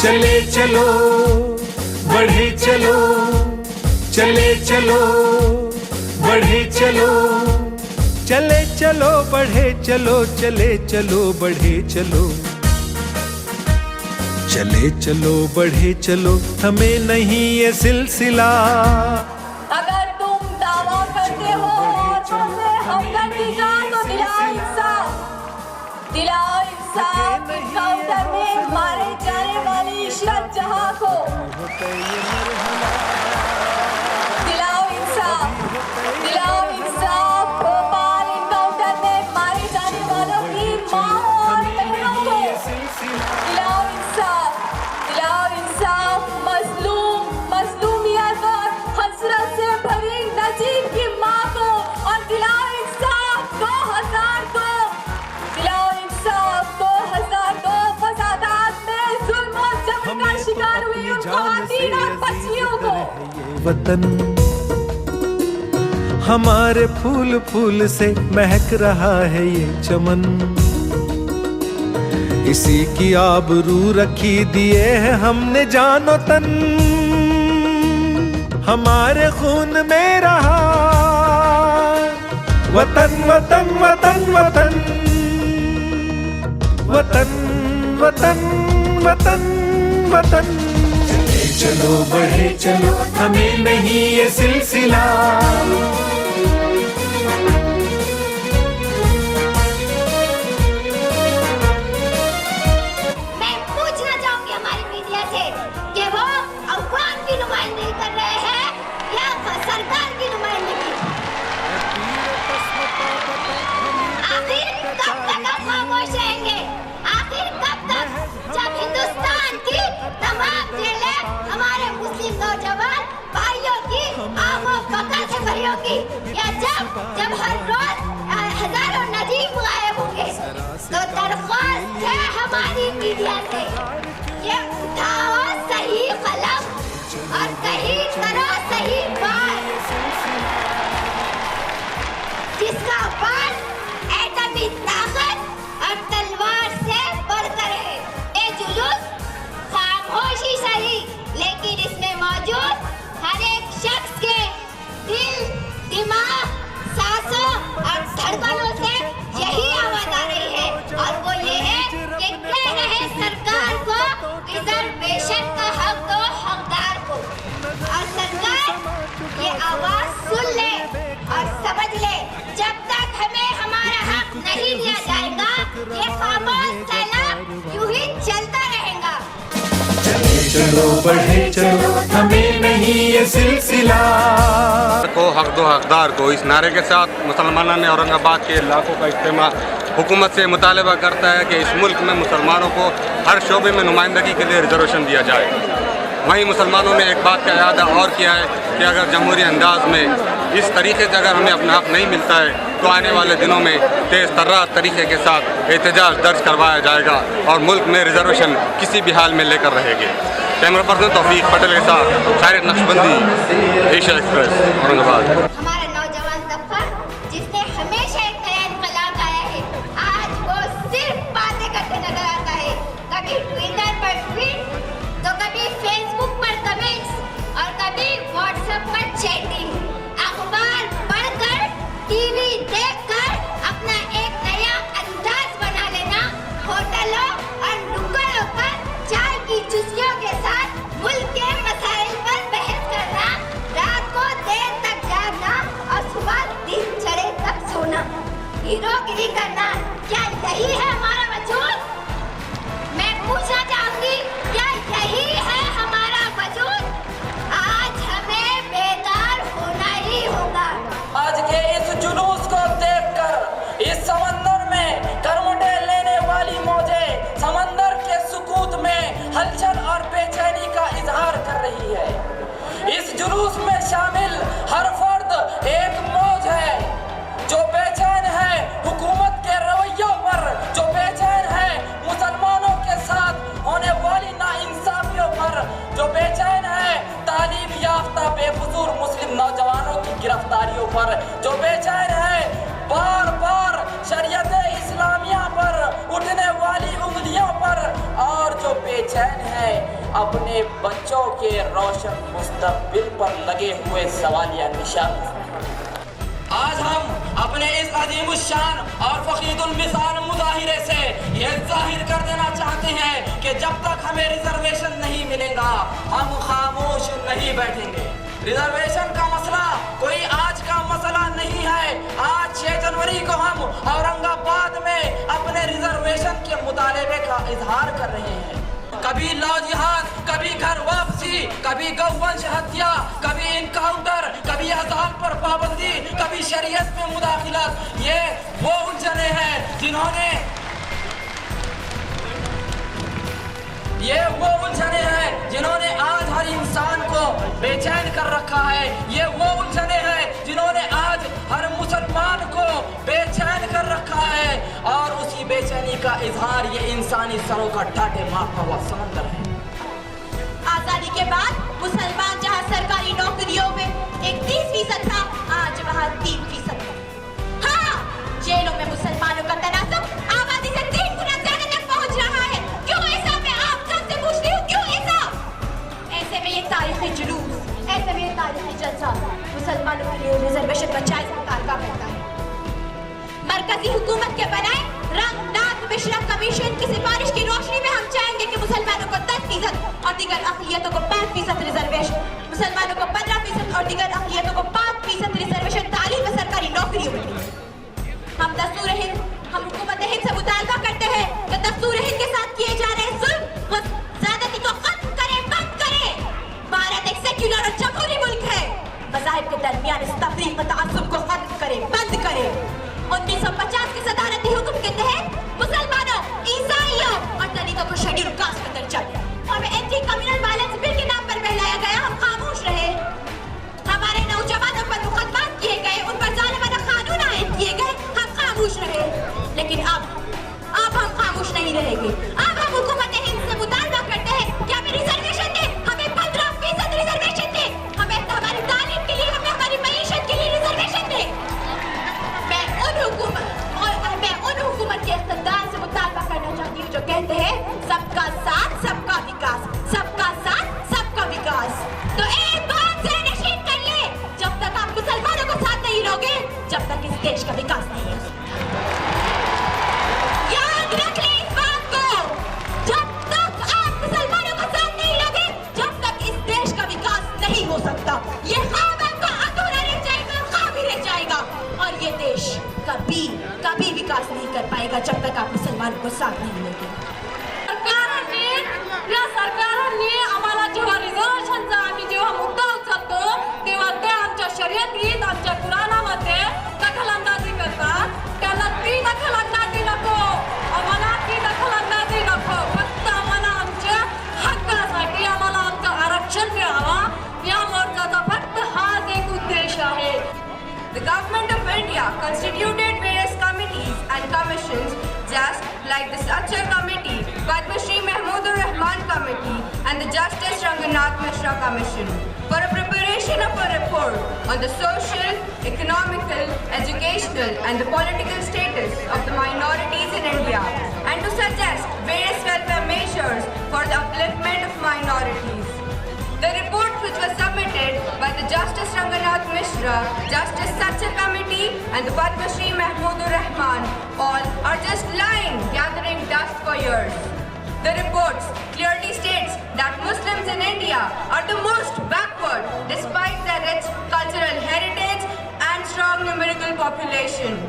चले चलो बढ़े चलो, चले चलो बढ़े चलो, चले चलो बढ़े चलो, चले चलो बढ़े चलो, चले चलो बढ़े चलो, हमें नहीं ये सिलसिला। अगर तुम दावा करते हो और तुमने हमदर्दी का तो दिलाओ इंसाफ, दिलाओ इंसाफ काउंटर में मारे जाने वाली इशरत जहां को, दिलाओ इंसाफ, दिलाओ इंसाफ भोपाल इनकाउंटर में मारे जाने वालों की माँ और बहनों को, दिलाओ इंसाफ, दिलाओ इंसाफ मजलूमियत और हसरत से भरी नजीब की माँ को, और दिलाओ इंसाफ 2002, दिलाओ इंसाफ 2002 फसादात में जुल्म और जबर का शिकार हुई उन ख़वातीन और बच्चियों को। वतन हमारे फूल फूल से महक रहा है ये चमन, इसी की आबरू रखी दिए है हमने जानो तन, हमारे खून में रहा वतन वतन वतन वतन वतन वतन वतन वतन। चले चलो बढ़े चलो, हमें नहीं ये सिलसिला। या जब हर रोज हजारों नजीब गायब होंगे, तो दरख्वास्त है हमारी मीडिया से, ये उठाओ सही कलम और सही करो सही बात, जिसका बात एटमी ताकत और तलवार से बढ़कर है। ये जुलूस खामोशी सही, लेकिन इसमें मौजूद हर एक शख्स के दिल, दिमाग, सांसों और धड़कनों से यही आवाज आ रही है, और वो ये है कि कह रहे सरकार को रिजर्वेशन का हक दो हकदार को, और सरकार ये आवाज सुन ले और समझ ले, जब तक हमें हमारा हक नहीं दिया जाएगा ये खामोश सैलाब यूं ही चलता रहेगा। चले चलो बढ़े चलो, हमें नहीं ये सिलसिला। को हक दो हकदार को, इस नारे के साथ मुसलमानों ने औरंगाबाद के इलाकों का इज्तिमा हुकूमत से मुतालबा करता है कि इस मुल्क में मुसलमानों को हर शोबे में नुमाइंदगी के लिए रिजर्वेशन दिया जाए। वहीं मुसलमानों ने एक बात का इरादा और किया है कि अगर जमहूरी अंदाज में इस तरीके से अगर हमें अपना हक नहीं मिलता है तो आने वाले दिनों में तेज़ तर्रार तरीके के साथ एहतजाज दर्ज करवाया जाएगा और मुल्क में रिजर्वेशन किसी भी हाल में लेकर रहेंगे। कैमरा पर्सन तौफीक पटेल के साथ शायद नक्शबंदी, एशिया एक्सप्रेस, औरंगाबाद। हमारा नौजवान तबका जिसने हमेशा एक नया इनकलाब लाया है, आज वो सिर्फ बातें करते नजर आता है, कभी ट्विटर पर ट्वीट, तो कभी फेसबुक पर कमेंट्स, और कभी व्हाट्सएप पर चैटिंग। अखबार पढ़कर, टीवी देखकर अपना एक नया अंदाज बना लेना, होटलों और नुक्कड़ों पर चाय की चुस्कियों के साथ मुल्क के मसाइल पर बहस करना, रात को देर तक जागना और सुबह दिन चढ़े तक सोना, हीरोगिरी करना, क्या यही है हमारा वजूद? मैं पूछना चाहूंगी, क्या यही है हमारा वजूद? आज हमें बेदार होना ही होगा। आज के इस जुलूस को देखकर इस समंदर में करवटें लेने वाली मौजें समंदर के सुकूत में हलचल और बेचैनी का इजहार कर रही है। इस जुलूस में शामिल हर फर्द एक मौज है जो बेचैन है हुकूमत के रवैयों पर, जो बेचैन है मुसलमानों के साथ होने वाली नाइंसाफियों पर, जो बेचैन है तालीम याफ्ता बेफजूल मुस्लिम नौजवानों की गिरफ्तारियों पर, जो बेचैन है बार बार शरीयत इस्लामिया पर उठने वाली उंगलियों पर, और जो बेचैन है अपने बच्चों के रोशन मुस्तकबिल पर लगे हुए सवालिया निशान। आज हम अपने इस अजीम शान और फकीदुल मिसाल मुजाहिरे से यह जाहिर कर देना चाहते हैं कि जब तक हमें रिजर्वेशन नहीं मिलेगा हम खामोश नहीं बैठेंगे। रिजर्वेशन का मसला कोई आज का मसला नहीं है। आज 6 जनवरी को हम औरंगाबाद में अपने रिजर्वेशन के मुतालबे का इजहार कर रहे हैं। कभी लौ जिहाद, कभी घर वापसी, कभी गौवंश हत्या, कभी इनकाउंटर, कभी अज़ान पर पाबंदी, कभी शरीयत में मुदाखिलत। ये वो उलझने हैं जिन्होंने आज हर इंसान को बेचैन कर रखा है। ये वो उलझने हैं जिन्होंने आज हर मुसलमान को बेचैन कर रखा है। और उसी बेचैनी का इजहार ये इंसानी सरों का ठाटे मारता हुआ समंदर है। आजादी के बाद मुसलमान जहां सरकारी नौकरियों में 31% था, आज वहां 3% है। हाँ, जेलों में मुसलमानों का तनासब आबादी से 3 गुना ज्यादा तक पहुंच रहा है। क्यों ऐसा? मैं आप सबसे पूछती हूँ, क्यों ऐसा? ऐसे में ये तारीखी जुलूस, ऐसे में ये तारीखी जलसा मुसलमानों के लिए रिजर्वेशन का जायज सरकार का बनता है। मरकजी हुकूमत के बनाए रंगनाथ मिश्रा कमीशन की सिफारिश की रोशनी में हम चाहेंगे कि मुसलमानों को 10% और दीगर अक़लियतों को 5% रिजर्वेशन, मुसलमानों को 15% और दीगर अक़लियतों को 5% रिजर्वेशन तालीम में सरकारी नौकरियों में मिले। हम दस्तूर हिंद, हम हुकूमत हिंद से मुतालबा करते हैं कि दस्तूर हिंद के साथ किए जा रहे जुल्म व ज़्यादती को खत्म करें, बंद करें। भारत एक सेक्युलर और जमहूरी मुल्क है। मज़ाहिब के दरमियान इस तफरीक व तअस्सुब को खत्म करें, बंद करें। 1950 के सदारती हुक्म के तहत मुसलमानों, ईसाइयों और दलितों को शेड्यूल कास्ट का दर्जा दिया। हमें एंटी कम्युनल वायलेंस बिल के नाम पर बहलाया गया, हम खामोश रहे। हमारे नौजवानों पर मुकदमात किए गए, उन पर जालिमाना कानून आयद किए गए, हम खामोश रहे। लेकिन अब हम खामोश नहीं रहेंगे। अब हम हुकूमत हिंद से मुतालबा करते हैं कि हमें रिजर्वेशन दे, हमें 15% रिजर्वेशन दे, हमें हमारी तालीम के लिए, हमें हमारी मईशत के लिए रिजर्वेशन दे। मैं उन हुकूमत के इख्तिदार से मुतालबा करना चाहती हूँ जो कहते हैं सबका साथ सबका विकास, सबका साथ सबका विकास। तो एक बात ज़हन-नशीन कर ले, जब तक आप मुसलमानों को साथ नहीं लोगे, जब तक इस देश का विकास नहीं है। याद रख ले इस बात को, जब तक आप मुसलमानों को साथ नहीं लोगे, जब तक इस देश का विकास नहीं हो सकता। ये ख्वाब आपका अधूरा रह जाएगा, ख्वाब ही रह जाएगा। और ये देश कभी विकास नहीं कर पाएगा जब तक आप मुसलमानों को साथ नहीं लोगे। सरकारांनी आम्हाला जेव्हा रिझर्वेशनचा आम्ही जेव्हा मुद्दा उचलतो तेव्हा ते आमच्या शर्यतीत, आमच्या कुराणामध्ये दखलंदाजी करतात. त्याला ती दखलंदाजी नको, आम्हाला ती दखलंदाजी नको. फक्त आम्हाला आमच्या हक्कासाठी, आम्हाला आमचं आरक्षण मिळावं, या मोर्चाचा फक्त हाच एक उद्देश आहे. The government of India constituted various committees and commissions just like the Sachar Committee, Padma Shri Mahmood Rahman Committee and the Justice Ranganath Mishra Commission for a preparation of a report on the social, economical, educational and the political status of the minorities in India and to suggest various welfare measures for the upliftment of minorities. The report which was submitted by the Justice Ranganath Mishra, Justice Sachar Committee and the Padma Shri Mahmood Rahman all are just lying, gathering dust for years. The reports clearly states that Muslims in India are the most backward despite their rich cultural heritage and strong numerical population.